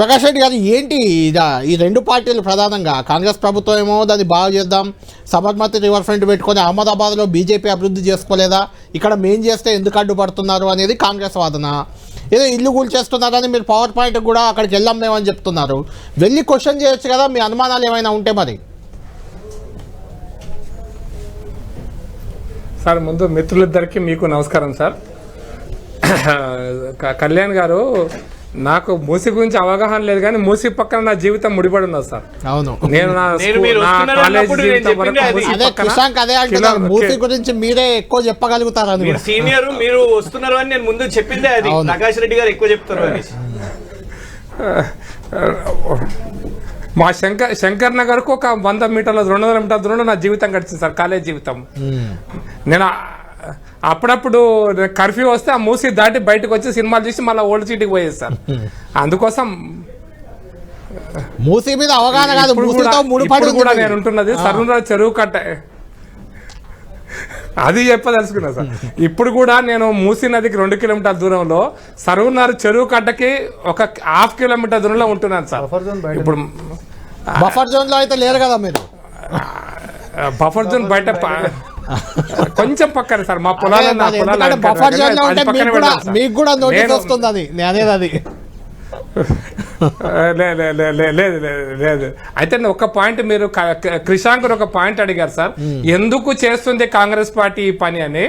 ప్రకాష్ రెడ్డి గారు ఏంటి ఈ రెండు పార్టీలు ప్రధానంగా కాంగ్రెస్ ప్రభుత్వం ఏమో దాన్ని బాగా చేద్దాం సబర్మతి రివర్ ఫ్రంట్ పెట్టుకొని అహ్మదాబాద్లో బీజేపీ అభివృద్ధి చేసుకోలేదా, ఇక్కడ మేం చేస్తే ఎందుకు అడ్డుపడుతున్నారు అనేది కాంగ్రెస్ వాదన. ఏదో ఇల్లు కూల్చేస్తున్నారని మీరు పవర్ పాయింట్ కూడా అక్కడికి వెళ్ళాం మేమని చెప్తున్నారు. వెళ్ళి క్వశ్చన్ చేయొచ్చు కదా, మీ అనుమానాలు ఏమైనా ఉంటే. మరి సార్ ముందు మిత్రులిద్దరికి మీకు నమస్కారం సార్. కళ్యాణ్ గారు, నాకు మూసి గురించి అవగాహన లేదు కానీ మూసి పక్కన నా జీవితం ముడిపడి ఉన్నది సార్. అవును, నేను మూసి గురించి మీరే ఎక్కువ చెప్పగలుగుతారు. సీనియర్ మీరు వస్తున్నారు అని నేను ముందు చెప్పిందే అది. ప్రకాష్ రెడ్డి గారు ఎక్కువ చెప్తారు అని. మా శంకర్ నగర్ కు ఒక 100 మీటర్ల 200 మీటర్ల దూరంలో నా జీవితం గడిచింది సార్, కాలేజ్ జీవితం. నేను అప్పుడప్పుడు కర్ఫ్యూ వస్తే ఆ మూసి దాటి బయటకు వచ్చి సినిమాలు చూసి మళ్ళీ ఓల్డ్ సిటీకి పోయేది సార్. అందుకోసం మూసి మీద అవగాహన కాదు, కూడా నేను ఉంటున్నది సరూనగర్ చెరువు కట్ట, అది చెప్పదలుచుకున్నా సార్. ఇప్పుడు కూడా నేను మూసీ నదికి 2 కిలోమీటర్ల దూరంలో సరూనగర్ చెరువు కట్టకి ఒక 1/2 కిలోమీటర్ దూరంలో ఉంటున్నాను సార్. ఇప్పుడు బఫర్ జోన్ లో అయితే లేరు కదా మీరు. బఫర్ జోన్ బయట కొంచెం పక్కన సార్, మా పొలాలు బఫర్ జోన్ లో ఉంటే మీకు కూడా నోటీస్ వస్తుంది. అది నేనేది అది లేదు. అయితే ఒక పాయింట్ మీరు క్రిషాంక్ ఒక పాయింట్ అడిగారు సార్, ఎందుకు చేస్తుంది కాంగ్రెస్ పార్టీ ఈ పని అని.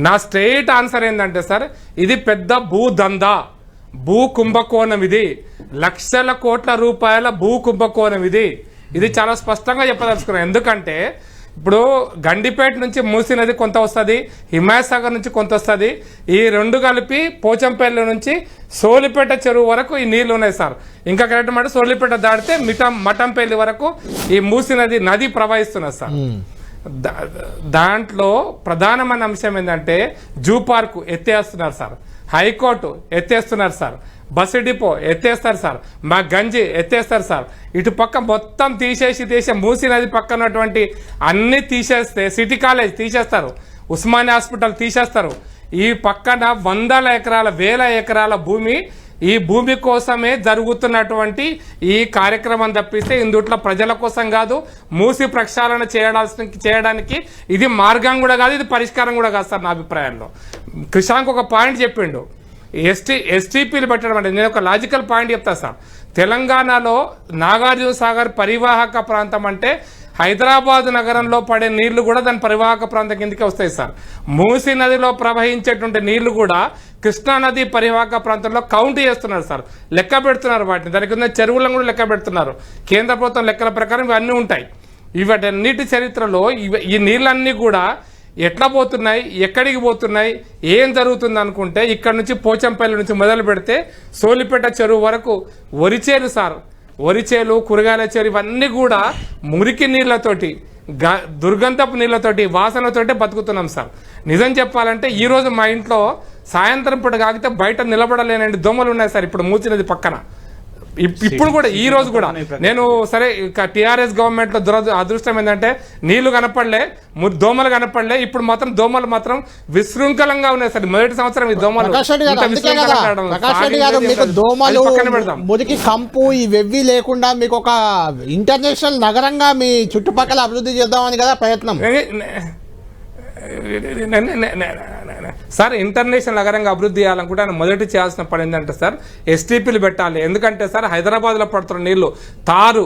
నా స్ట్రైట్ ఆన్సర్ ఏంటంటే సార్, ఇది పెద్ద భూదందా, భూ కుంభకోణం. ఇది లక్షల కోట్ల రూపాయల భూ కుంభకోణం. ఇది చాలా స్పష్టంగా చెప్పదలుచుకున్నాను. ఎందుకంటే ఇప్పుడు గండిపేట నుంచి మూసీ నది కొంత వస్తుంది, హిమాయసాగర్ నుంచి కొంత వస్తుంది. ఈ రెండు కలిపి పోచంపల్లి నుంచి సోలిపేట చెరువు వరకు ఈ నీళ్లు ఉన్నాయి సార్. ఇంకా కరెక్ట్ మాట సోలిపేట దాటితే మఠంపల్లి వరకు ఈ మూసీ నది ప్రవహిస్తున్నది సార్. దాంట్లో ప్రధానమైన అంశం ఏంటంటే జూ పార్కు ఎత్తేస్తున్నారు సార్, హైకోర్టు ఎత్తేస్తున్నారు సార్, బస్సు డిపో ఎత్తేస్తారు సార్, మా గంజి ఎత్తేస్తారు సార్. ఇటు పక్క మొత్తం తీసేసి మూసీ నది పక్కన ఉన్నటువంటి అన్ని తీసేస్తే సిటీ కాలేజ్ తీసేస్తారు, ఉస్మానియా హాస్పిటల్ తీసేస్తారు. ఈ పక్కన 100 ఎకరాల 1000 ఎకరాల భూమి, ఈ భూమి కోసమే జరుగుతున్నటువంటి ఈ కార్యక్రమం తప్పిస్తే ఇందుట్లో ప్రజల కోసం కాదు, మూసి ప్రక్షాళన చేయడానికి ఇది మార్గం కూడా కాదు, ఇది పరిష్కారం కూడా కాదు సార్. నా అభిప్రాయంలో క్రిషాంక్ ఒక పాయింట్ చెప్పిండు, ఎస్టీపీలు పెట్టడం అంటే. నేను ఒక లాజికల్ పాయింట్ చెప్తా సార్. తెలంగాణలో నాగార్జున సాగర్ పరివాహక ప్రాంతం అంటే హైదరాబాద్ నగరంలో పడే నీళ్లు కూడా దాని పరివాహక ప్రాంతం కిందకే వస్తాయి సార్. మూసీ నదిలో ప్రవహించేటువంటి నీళ్లు కూడా కృష్ణా నది పరివాహక ప్రాంతంలో కౌంట్ చేస్తున్నారు సార్, లెక్క పెడుతున్నారు వాటిని. దానికి ఉన్న చెరువులను కూడా లెక్క పెడుతున్నారు. కేంద్ర ప్రభుత్వం లెక్కల ప్రకారం ఇవన్నీ ఉంటాయి. వీటన్నిటి చరిత్రలో ఈ నీళ్ళన్నీ కూడా ఎట్లా పోతున్నాయి, ఎక్కడికి పోతున్నాయి, ఏం జరుగుతుంది అనుకుంటే ఇక్కడ నుంచి పోచంపల్లి నుంచి మొదలు పెడితే సోలిపేట చెరువు వరకు వరిచేలు సార్, వరిచేలు, కూరగాయల చెరువు ఇవన్నీ కూడా మురికి నీళ్లతోటి, దుర్గంధపు నీళ్లతోటి, వాసనతోటి బతుకుతున్నాం సార్. నిజం చెప్పాలంటే ఈరోజు మా ఇంట్లో సాయంత్రం పూట కాగితే బయట నిలబడలేనండి దోమలు ఉన్నాయి సార్. ఇప్పుడు మూసినది పక్కన ఇప్పుడు కూడా ఈ రోజు కూడా నేను సరే టీఆర్ఎస్ గవర్నమెంట్ లో అదృష్టం ఏంటంటే నీళ్లు కనపడలే, దోమలు కనపడలే. ఇప్పుడు మాత్రం దోమలు మాత్రం విశృంఖలంగా ఉన్నాయి సార్. మొదటి సంవత్సరం ఈ దోమలు మురికి కంపు ఇవి లేకుండా మీకు ఒక ఇంటర్నేషనల్ నగరంగా మీ చుట్టుపక్కల అభివృద్ధి చేద్దామని కదా ప్రయత్నం సార్. ఇంటర్నేషనల్ నగరంగా అభివృద్ధి చేయాలనుకుంటే ఆయన మొదటి చేయాల్సిన పని ఏంటంటే సార్ ఎస్టీపీలు పెట్టాలి. ఎందుకంటే సార్ హైదరాబాద్లో పడుతున్న నీళ్లు తారు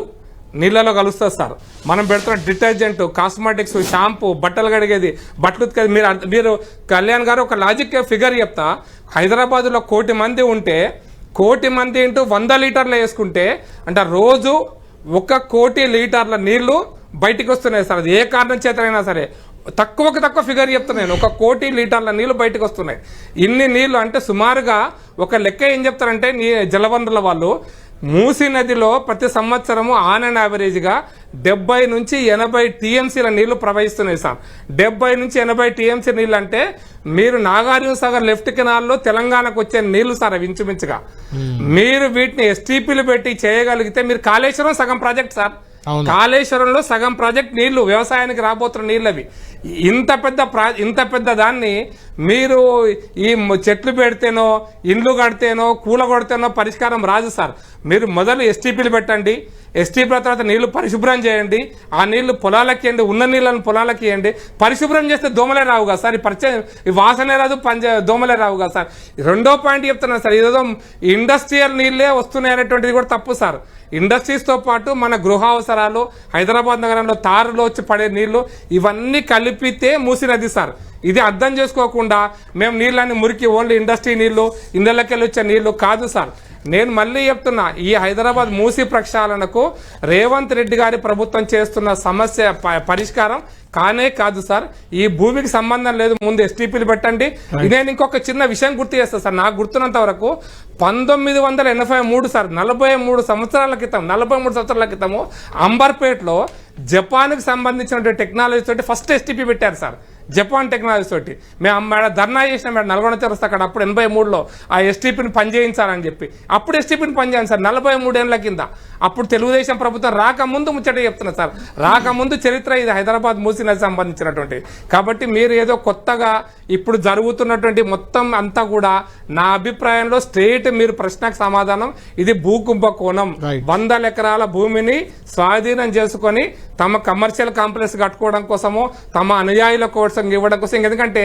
నీళ్ళలో కలుస్తుంది సార్. మనం పెడుతున్న డిటర్జెంట్, కాస్మెటిక్స్, షాంపూ, బట్టలు కడిగేది, బట్టలు ఉతికేది. మీరు కళ్యాణ్ గారు ఒక లాజిక్ ఫిగర్ చెప్తా. హైదరాబాద్లో 1 కోటి మంది ఉంటే 1 కోటి మంది ఇంటూ 100 లీటర్లు వేసుకుంటే అంటే రోజు 1 కోటి లీటర్ల నీళ్లు బయటికి వస్తున్నాయి సార్. అది ఏ కారణం చేతనైనా సరే తక్కువ ఫిగర్ చెప్తున్నాను, 1 కోటి లీటర్ల నీళ్లు బయటకు వస్తున్నాయి. ఇన్ని నీళ్లు అంటే సుమారుగా ఒక లెక్క ఏం చెప్తారంటే జలవనరుల వాళ్ళు మూసీ నదిలో ప్రతి సంవత్సరము ఆన్ అండ్ యావరేజ్గా 70 నుంచి 80 టీఎంసీల నీళ్లు ప్రవహిస్తున్నాయి సార్. 70 నుంచి 80 టీఎంసీ నీళ్ళు అంటే మీరు నాగార్జున సాగర్ లెఫ్ట్ కెనాల్లో తెలంగాణకు వచ్చే నీళ్లు సార్ అవి ఇంచుమించుగా. మీరు వీటిని ఎస్టీపీలు పెట్టి చేయగలిగితే మీరు కాళేశ్వరం సగం ప్రాజెక్ట్ సార్. అవును. కాళేశ్వరంలో సగం ప్రాజెక్ట్ నీళ్లు వ్యవసాయానికి రాబోతున్న నీళ్ళు అవి. ఇంత పెద్ద దాన్ని మీరు ఈ చెట్లు పెడితేనో ఇండ్లు కడితేనో కూలగొడితేనో పరిష్కారం రాదు సార్. మీరు మొదలు ఎస్టీపీలు పెట్టండి, ఎస్టీపీల తర్వాత నీళ్లు పరిశుభ్రం చేయండి, ఆ నీళ్లు పొలాలకి ఇవ్వండి, ఉన్న నీళ్ళని పొలాలకి ఇవ్వండి. పరిశుభ్రం చేస్తే దోమలే రావు కదా సార్, ఈ వాసనే రాదు, దోమలే రావు కదా సార్. రెండో పాయింట్ చెప్తున్నాను సార్, ఇదేదో ఇండస్ట్రియల్ నీళ్ళే వస్తున్నాయి అనేటువంటిది కూడా తప్పు సార్. ఇండస్ట్రీస్తో పాటు మన గృహ అవసరాలు, హైదరాబాద్ నగరంలో తారులో వచ్చి పడే నీళ్లు, ఇవన్నీ కలిపితే మూసీ నది సార్. ఇది అర్థం చేసుకోకుండా మేము నీళ్ళని మురికి ఓన్లీ ఇండస్ట్రీ నీళ్లు, ఇళ్ళకెళ్ళి వచ్చే నీళ్లు కాదు సార్. నేను మళ్ళీ చెప్తున్నా, ఈ హైదరాబాద్ మూసీ ప్రక్షాళనకు రేవంత్ రెడ్డి గారి ప్రభుత్వం చేస్తున్న సమస్య పరిష్కారం కానే కాదు సార్. ఈ భూమికి సంబంధం లేదు, ముందు ఎస్టీపీలు పెట్టండి. నేను ఇంకొక చిన్న విషయం గుర్తు చేస్తాను సార్. నాకు గుర్తున్నంత వరకు 1983 సార్, 43 సంవత్సరాల క్రితము అంబర్పేటలో జపాన్కి సంబంధించిన టెక్నాలజీ తోటి ఫస్ట్ ఎస్టీపీ పెట్టారు సార్. జపాన్ టెక్నాలజీ తోటి మేము ధర్నా చేసిన మేడం నల్గొండ చౌరస్తా అక్కడ అప్పుడు 83లో ఆ ఎస్టీపీని పనిచేయించాలని చెప్పి అప్పుడు ఎస్టీపీని పనిచేయండి సార్ 43 ఏళ్ల కింద. అప్పుడు తెలుగుదేశం ప్రభుత్వం రాకముందు ముచ్చట చెప్తున్నా సార్, రాకముందు చరిత్ర ఇది హైదరాబాద్ మూసీ నది సంబంధించినటువంటి. కాబట్టి మీరు ఏదో కొత్తగా ఇప్పుడు జరుగుతున్నటువంటి మొత్తం అంతా కూడా నా అభిప్రాయంలో స్ట్రేట్ మీరు ప్రశ్నకు సమాధానం, ఇది భూకుంభకోణం. 100 ఎకరాల భూమిని స్వాధీనం చేసుకొని తమ కమర్షియల్ కాంప్లెక్స్ కట్టుకోవడం కోసమో తమ అనుయాయుల కోసం ఇవ్వడం కోసం. ఎందుకంటే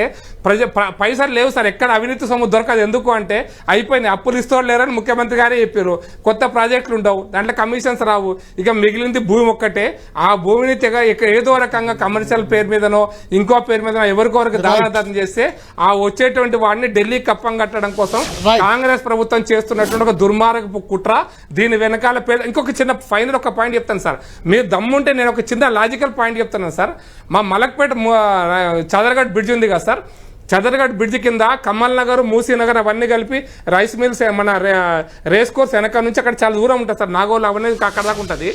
పైసలు లేవు సార్, ఎక్కడ అవినీతి సొమ్ము దొరకదు. ఎందుకు అంటే అయిపోయింది, అప్పులు ఇస్తూ లేరని ముఖ్యమంత్రి గారే చెప్పారు. కొత్త ప్రాజెక్టులు ఉండవు, దాంట్లో కమిషన్స్ రావు, ఇక మిగిలింది భూమి ఒక్కటే. ఆ భూమిని ఏదో రకంగా కమర్షియల్ పేరు మీదనో ఇంకో పేరు మీదనో ఎవరికొరకు దానాదానం చేస్తే ఆ వచ్చేటువంటి వాడిని ఢిల్లీ కప్పం కట్టడం కోసం కాంగ్రెస్ ప్రభుత్వం చేస్తున్నటువంటి ఒక దుర్మార్గపు కుట్ర. దీని వెనకాల ఇంకొక చిన్న ఫైనల్ ఒక పాయింట్ చెప్తాను సార్, మీరు దమ్ముంటే నేను ఒక చిన్న లాజికల్ పాయింట్ చెప్తున్నాను సార్. మా మలక్పేట చదరగఢ్ బ్రిడ్జ్ ఉంది కదా సార్, చదరగఢ్ బ్రిడ్జ్ కింద కమల్ నగర్, మూసీ నగర్ అవన్నీ కలిపి రైస్ మిల్స్, మన రేస్ కోర్స్ వెనక నుంచి అక్కడ చాలా దూరం ఉంటుంది సార్, నాగోలు అవన్నీ అక్కడ దాకా ఉంటుంది.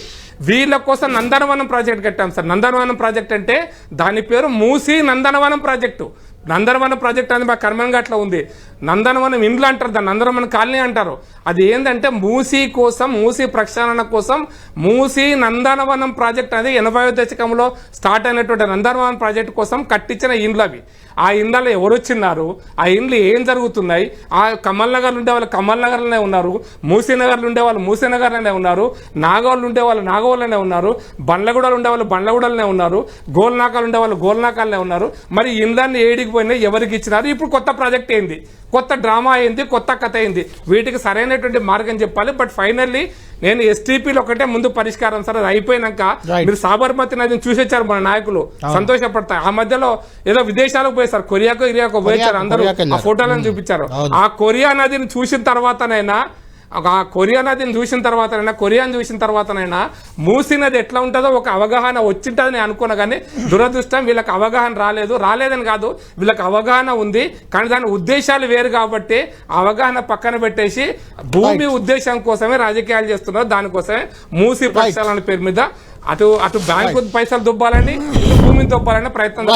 వీళ్ళ కోసం నందనవనం ప్రాజెక్ట్ కట్టాం సార్. నందనవనం ప్రాజెక్ట్ అంటే దాని పేరు మూసీ నందనవనం ప్రాజెక్టు. నందనవనం ప్రాజెక్ట్ అనేది మా కర్మంఘాట్లో ఉంది. నందనవనం ఇండ్లు అంటారు, దాన్ని నందనవనం కాలనీ అంటారు. అది ఏంటంటే మూసీ కోసం, మూసీ ప్రక్షాళన కోసం మూసీ నందనవనం ప్రాజెక్ట్ అనేది 80వ దశకంలో స్టార్ట్ అయినటువంటి నందనవనం ప్రాజెక్ట్ కోసం కట్టించిన ఇండ్లు అవి. ఆ ఇండ్లలో ఎవరు వచ్చిన్నారు, ఆ ఇండ్లు ఏం జరుగుతున్నాయి, ఆ కమల్ నగర్లు ఉండే వాళ్ళు కమల్ నగర్లోనే ఉన్నారు, మూసీ నగర్లు ఉండే వాళ్ళు మూసీ నగర్లోనే ఉన్నారు, నాగోళ్ళు ఉండే వాళ్ళు నాగోళ్ళనే ఉన్నారు, బండ్లగూడలు ఉండే వాళ్ళు బండ్లగూడలనే ఉన్నారు, గోల్నాకాలు ఉండే వాళ్ళు గోల్నాకాలనే ఉన్నారు. మరి ఇండ్లన్నీ ఏడికి పోయినా ఎవరికి ఇచ్చినారు? ఇప్పుడు కొత్త ప్రాజెక్ట్ ఏంది, కొత్త డ్రామా అయింది, కొత్త కథ అయింది. వీటికి సరైనటువంటి మార్గం చెప్పాలి. బట్ ఫైనల్లీ నేను ఎస్టీపీలు ఒకటే ముందు పరిష్కారం సార్. అది అయిపోయినాక మీరు సాబర్మతి నదిని చూసొచ్చారు మన నాయకులు, సంతోషపడతారు. ఆ మధ్యలో ఏదో విదేశాలకు పోయేసారు, కొరియాకు ఇరియాకు పోయేసారు, అందరూ ఆ ఫోటోలను చూపించారు. ఆ కొరియా నదిని చూసిన తర్వాతనైనా కొరియాని చూసిన తర్వాతనైనా మూసీ నది ఎట్లా ఉంటుందో ఒక అవగాహన వచ్చింటుందని అనుకున్నా. కానీ దురదృష్టం వీళ్ళకి అవగాహన రాలేదని కాదు, వీళ్ళకి అవగాహన ఉంది కానీ దాని ఉద్దేశాలు వేరు. కాబట్టి అవగాహన పక్కన పెట్టేసి భూమి ఉద్దేశం కోసమే రాజకీయాలు చేస్తున్నారు. దానికోసమే మూసీ ప్రక్షాళన పేరు మీద అటు బ్యాంకు పైసలు దుబ్బాలని, భూమిని దుబ్బాలని ప్రయత్నం.